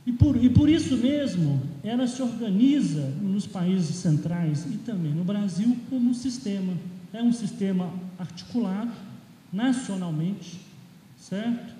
E por isso mesmo, ela se organiza nos países centrais e também no Brasil como um sistema. É um sistema articulado nacionalmente, certo?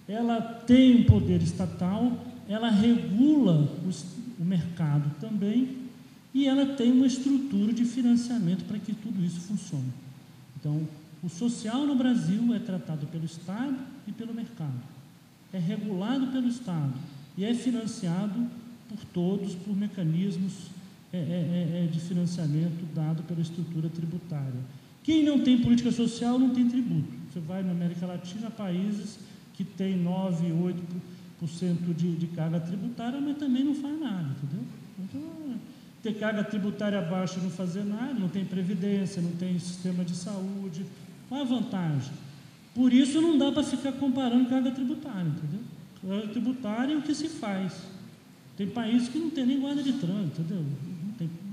Ela tem um poder estatal, ela regula o mercado também, e ela tem uma estrutura de financiamento para que tudo isso funcione. Então, o social no Brasil é tratado pelo Estado e pelo mercado, é regulado pelo Estado e é financiado por todos, por mecanismos de financiamento dado pela estrutura tributária. Quem não tem política social não tem tributo. Você vai na América Latina, países que têm 9%, 8% de carga tributária, mas também não faz nada, entendeu? Então, ter carga tributária baixa e não fazer nada, não tem previdência, não tem sistema de saúde. Qual a vantagem? Por isso não dá para ficar comparando carga tributária, entendeu? Carga tributária é o que se faz. Tem países que não tem nem guarda de trânsito, entendeu?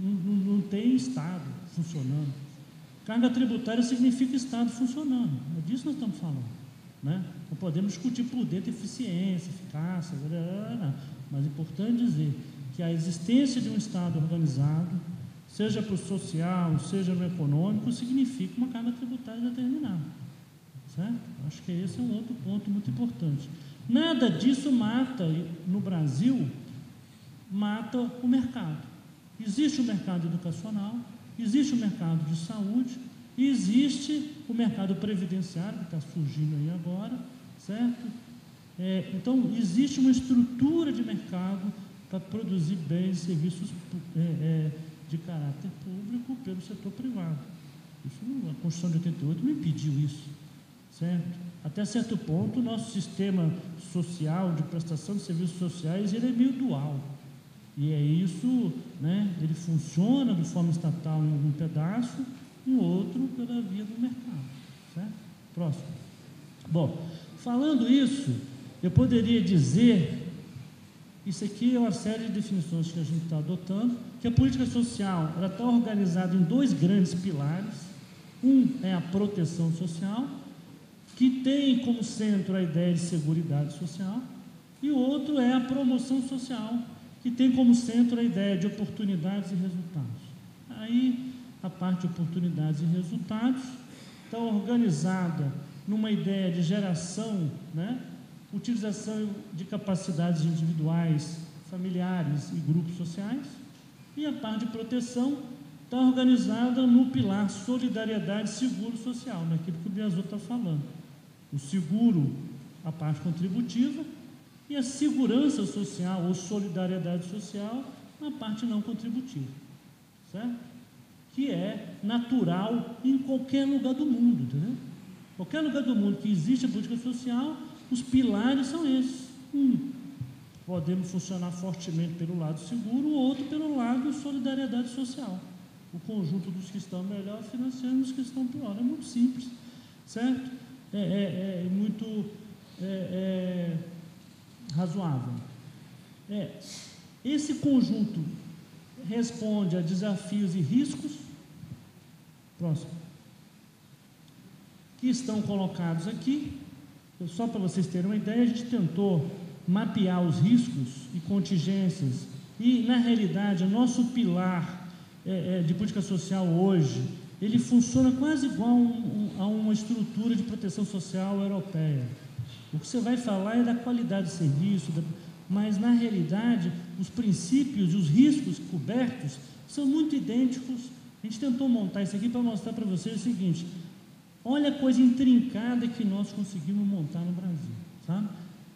Não tem Estado funcionando. Carga tributária significa Estado funcionando. É disso que nós estamos falando, né? Não podemos discutir por dentro eficiência, eficácia, mas é importante dizer que a existência de um Estado organizado, seja para o social, seja no econômico, significa uma carga tributária determinada, certo? Acho que esse é um outro ponto muito importante. Nada disso mata, no Brasil, mata o mercado. Existe o mercado educacional, existe o mercado de saúde, e existe o mercado previdenciário, que está surgindo aí agora, certo? Então, existe uma estrutura de mercado para produzir bens e serviços de caráter público pelo setor privado. A Constituição de 88 não impediu isso, certo? Até certo ponto, o nosso sistema social, de prestação de serviços sociais, ele é meio dual. E é isso, né? Ele funciona de forma estatal em algum pedaço, e outro pela via do mercado, certo? Próximo. Bom, falando isso, eu poderia dizer, isso aqui é uma série de definições que a gente está adotando, que a política social ela está organizada em dois grandes pilares. Um é a proteção social, que tem como centro a ideia de seguridade social, e o outro é a promoção social, que tem como centro a ideia de oportunidades e resultados. Aí, a parte de oportunidades e resultados está organizada numa ideia de geração, né? Utilização de capacidades individuais, familiares e grupos sociais, e a parte de proteção está organizada no pilar solidariedade e seguro social, naquilo que o Biazot está falando. O seguro, a parte contributiva, e a segurança social ou solidariedade social, a parte não contributiva, certo? Que é natural em qualquer lugar do mundo, entendeu? Qualquer lugar do mundo que existe a política social, os pilares são esses. Podemos funcionar fortemente pelo lado seguro, o outro pelo lado solidariedade social. O conjunto dos que estão melhor financiando os que estão pior. É muito simples, certo? Muito razoável. Esse conjunto responde a desafios e riscos, próximo, que estão colocados aqui. Só para vocês terem uma ideia, a gente tentou mapear os riscos e contingências, e, na realidade, o nosso pilar de política social hoje, ele funciona quase igual a uma estrutura de proteção social europeia. O que você vai falar é da qualidade de serviço, mas, na realidade, os princípios e os riscos cobertos são muito idênticos. A gente tentou montar isso aqui para mostrar para vocês o seguinte: olha a coisa intrincada que nós conseguimos montar no Brasil, sabe?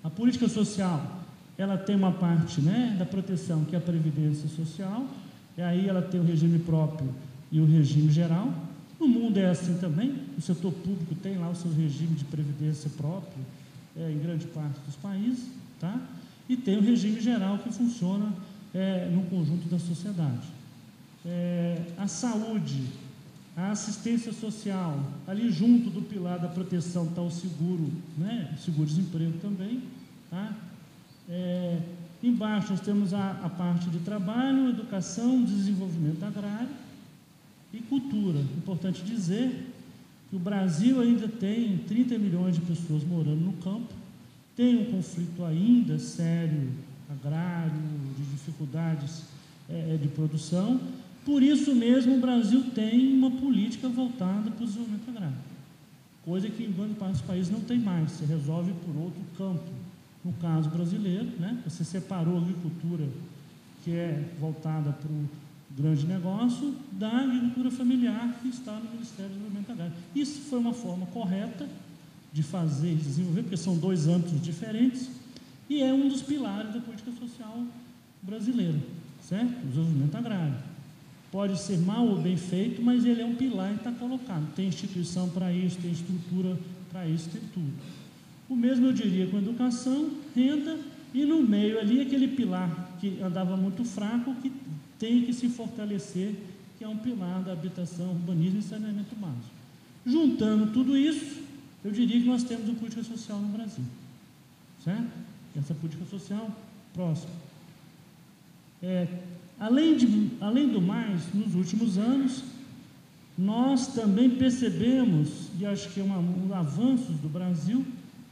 A política social, ela tem uma parte, né, da proteção, que é a previdência social, e aí ela tem o regime próprio e o regime geral. No mundo é assim também, o setor público tem lá o seu regime de previdência próprio, em grande parte dos países, tá? E tem o regime geral que funciona no conjunto da sociedade. A saúde, a assistência social, ali junto do pilar da proteção está o seguro, né? Seguro-desemprego também, tá? Embaixo nós temos a parte de trabalho, educação, desenvolvimento agrário e cultura. Importante dizer que o Brasil ainda tem 30 milhões de pessoas morando no campo, tem um conflito ainda sério agrário, de dificuldades de produção. Por isso mesmo, o Brasil tem uma política voltada para o desenvolvimento agrário, coisa que em vários países não tem mais, se resolve por outro campo. No caso brasileiro, né, você separou a agricultura, que é voltada para o grande negócio, da agricultura familiar, que está no Ministério do Desenvolvimento Agrário. Isso foi uma forma correta de fazer e desenvolver, porque são dois âmbitos diferentes, e é um dos pilares da política social brasileira, certo? O desenvolvimento agrário. Pode ser mal ou bem feito, mas ele é um pilar e está colocado. Tem instituição para isso, tem estrutura para isso, tem tudo. O mesmo eu diria com educação, renda, e no meio ali aquele pilar que andava muito fraco, que tem que se fortalecer, que é um pilar da habitação, urbanismo e saneamento básico. Juntando tudo isso, eu diria que nós temos uma política social no Brasil, certo? Essa política social próxima. Além do mais, nos últimos anos, nós também percebemos, e acho que é um avanço do Brasil,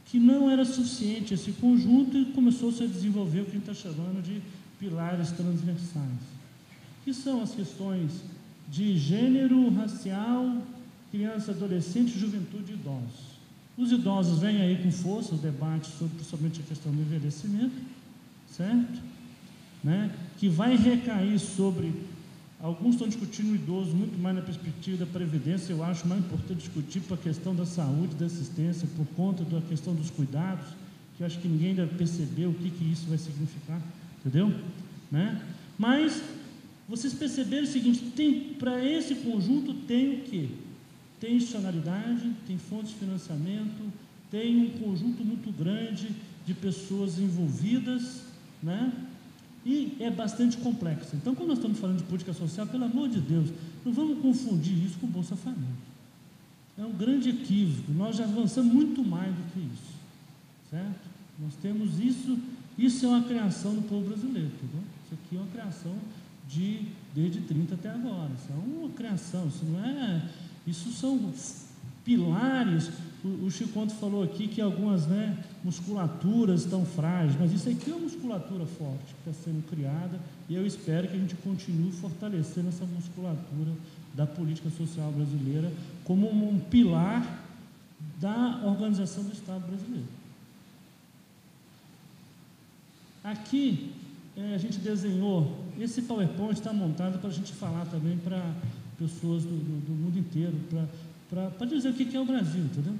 que não era suficiente esse conjunto e começou-se a desenvolver o que a gente está chamando de pilares transversais, que são as questões de gênero, racial, criança, adolescente, juventude e idosos. Os idosos vêm aí com força, os debates sobre principalmente a questão do envelhecimento, certo? Né? Que vai recair sobre, alguns estão discutindo o idoso muito mais na perspectiva da previdência, eu acho mais importante discutir para a questão da saúde, da assistência, por conta da questão dos cuidados, que eu acho que ninguém ainda percebeu o que isso vai significar, entendeu? Né? Mas vocês perceberam o seguinte, para esse conjunto tem o quê? Tem institucionalidade, tem fontes de financiamento, tem um conjunto muito grande de pessoas envolvidas, né? E é bastante complexo. Então, quando nós estamos falando de política social, pelo amor de Deus, não vamos confundir isso com Bolsa Família. É um grande equívoco, nós já avançamos muito mais do que isso, certo? Nós temos isso é uma criação do povo brasileiro, entendeu? Isso aqui é uma criação desde 30 até agora, isso é uma criação, isso são pilares. O Chico Conto falou aqui que algumas musculaturas estão frágeis, mas isso aqui é uma musculatura forte que está sendo criada, e eu espero que a gente continue fortalecendo essa musculatura da política social brasileira como um pilar da organização do Estado brasileiro. Aqui a gente desenhou, esse PowerPoint está montado para a gente falar também para pessoas do mundo inteiro, para dizer o que é o Brasil, entendeu?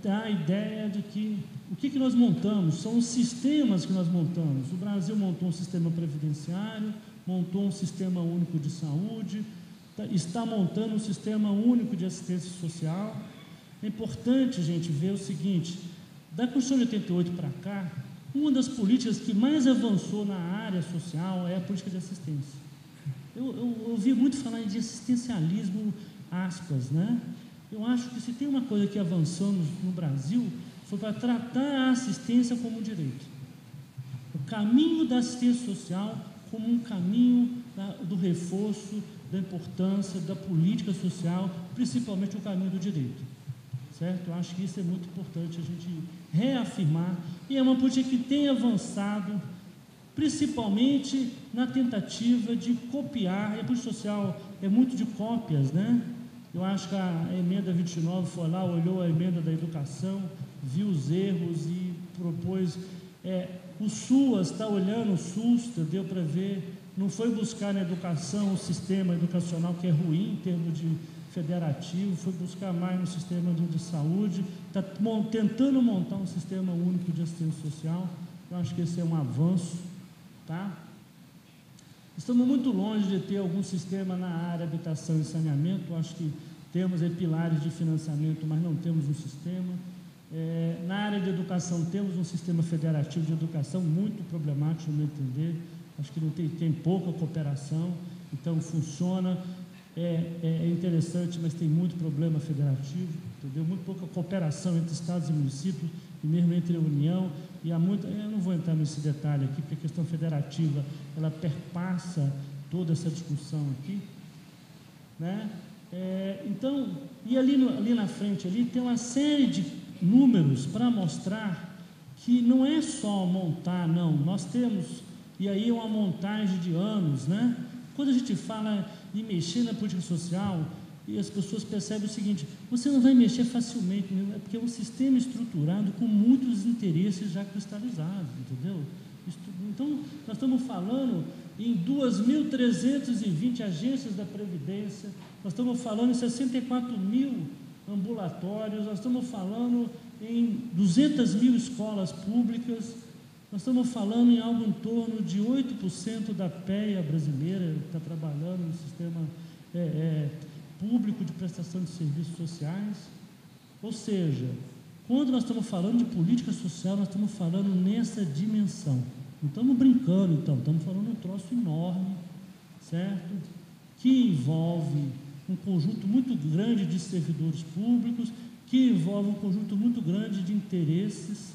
Dá a ideia de que o que nós montamos, são os sistemas que nós montamos. O Brasil montou um sistema previdenciário, montou um sistema único de saúde, está montando um sistema único de assistência social. É importante, gente, ver o seguinte, da Constituição de 88 para cá, uma das políticas que mais avançou na área social é a política de assistência. Eu ouvi muito falar de assistencialismo, aspas, né? Eu acho que se tem uma coisa que avançamos no Brasil, foi para tratar a assistência como um direito. O caminho da assistência social como um caminho do reforço, da importância da política social, principalmente o caminho do direito. Certo? Eu acho que isso é muito importante a gente reafirmar, e é uma política que tem avançado, principalmente na tentativa de copiar, e a política social é muito de cópias, né? Eu acho que a emenda 29 foi lá, olhou a emenda da educação, viu os erros e propôs. O SUAS está olhando o SUS, entendeu? Para ver, não foi buscar na educação o sistema educacional que é ruim em termos de federativo, foi buscar mais no sistema de saúde, está tentando montar um sistema único de assistência social. Eu acho que esse é um avanço, tá? Estamos muito longe de ter algum sistema na área de habitação e saneamento. Eu acho que temos pilares de financiamento, mas não temos um sistema. Na área de educação, temos um sistema federativo de educação muito problemático, no meu entender. Acho que não tem pouca cooperação, então funciona, é interessante, mas tem muito problema federativo, entendeu? Muito pouca cooperação entre estados e municípios, e mesmo entre a União, e há muita, eu não vou entrar nesse detalhe aqui, porque a questão federativa, ela perpassa toda essa discussão aqui, né? Então, e ali na frente, ali tem uma série de números para mostrar que não é só montar, não, nós temos, e aí é uma montagem de anos, né? Quando a gente fala em mexer na política social, e as pessoas percebem o seguinte: você não vai mexer facilmente, né? Porque é um sistema estruturado com muitos interesses já cristalizados, entendeu? Então, nós estamos falando em 2.320 agências da Previdência, nós estamos falando em 64 mil ambulatórios, nós estamos falando em 200 mil escolas públicas, nós estamos falando em algo em torno de 8% da PEA brasileira que está trabalhando no sistema público de prestação de serviços sociais. Ou seja, quando nós estamos falando de política social, nós estamos falando nessa dimensão. Não estamos brincando, então, estamos falando de um troço enorme, certo? Que envolve um conjunto muito grande de servidores públicos, que envolve um conjunto muito grande de interesses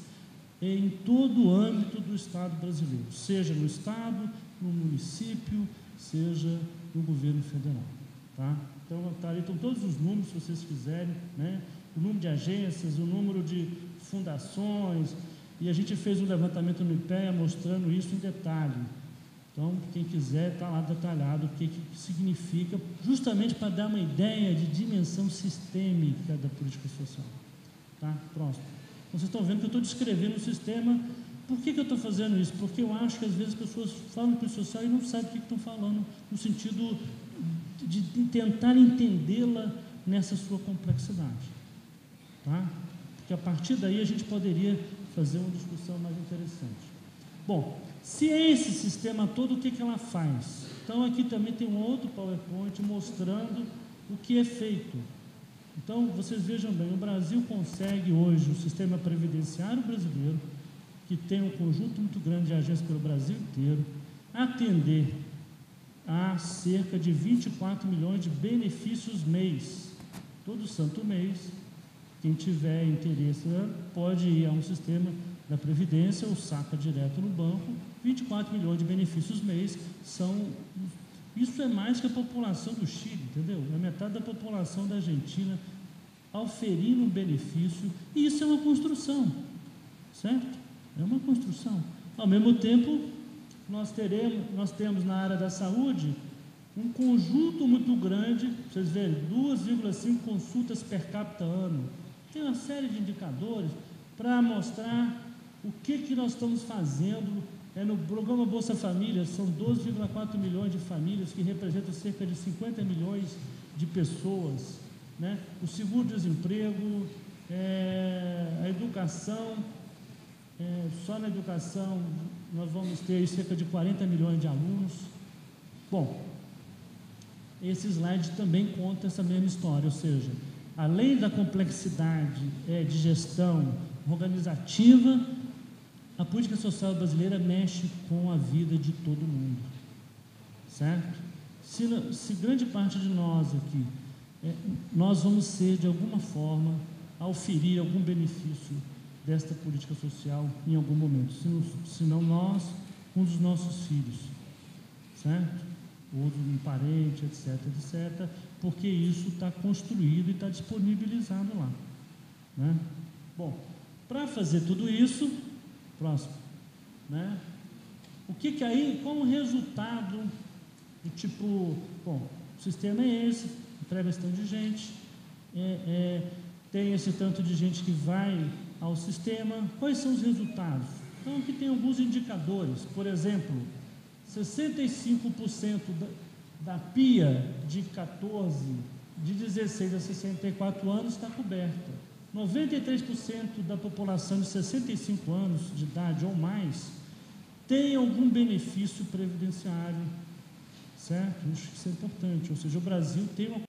em todo o âmbito do Estado brasileiro, seja no Estado, no município, seja no governo federal. Tá? Então, ali estão todos os números, se vocês quiserem, né? O número de agências, o número de fundações, e a gente fez um levantamento no IPEA mostrando isso em detalhe. Então, quem quiser, está lá detalhado o que significa, justamente para dar uma ideia de dimensão sistêmica da política social. Tá? Próximo. Então, vocês estão vendo que eu estou descrevendo o sistema. Por que eu estou fazendo isso? Porque eu acho que às vezes as pessoas falam de política social e não sabem o que estão falando, no sentido de tentar entendê-la nessa sua complexidade. Tá? Porque a partir daí a gente poderia fazer uma discussão mais interessante. Bom, se é esse sistema todo, o que ela faz? Então, aqui também tem um outro PowerPoint mostrando o que é feito. Então, vocês vejam bem, o Brasil consegue hoje, o sistema previdenciário brasileiro, que tem um conjunto muito grande de agências pelo Brasil inteiro, atender a cerca de 24 milhões de benefícios mês. Todo santo mês, quem tiver interesse pode ir a um sistema da Previdência ou saca direto no banco. 24 milhões de benefícios mês isso é mais que a população do Chile, entendeu? É metade da população da Argentina auferindo um benefício, e isso é uma construção, certo? É uma construção. Ao mesmo tempo, nós temos na área da saúde um conjunto muito grande, vocês verem, 2,5 consultas per capita ano. Tem uma série de indicadores para mostrar o que nós estamos fazendo. No programa Bolsa Família, são 12,4 milhões de famílias, que representam cerca de 50 milhões de pessoas, né? O seguro-desemprego, a educação, só na educação nós vamos ter cerca de 40 milhões de alunos. Bom, esse slide também conta essa mesma história, ou seja, além da complexidade de gestão organizativa, a política social brasileira mexe com a vida de todo mundo, certo? Se grande parte de nós aqui, nós vamos ser, de alguma forma, a oferir algum benefício desta política social em algum momento, se não nós, um dos nossos filhos, certo? Ou de um parente, etc., etc., porque isso está construído e está disponibilizado lá, né? Bom, para fazer tudo isso, próximo, né? O que aí, como resultado, bom, o sistema é esse, entrega esse tanto de gente, tem esse tanto de gente que vai ao sistema. Quais são os resultados? Então, aqui tem alguns indicadores. Por exemplo, 65% da PIA de 16 a 64 anos está coberta. 93% da população de 65 anos de idade ou mais tem algum benefício previdenciário, certo? Isso é importante, ou seja, o Brasil tem uma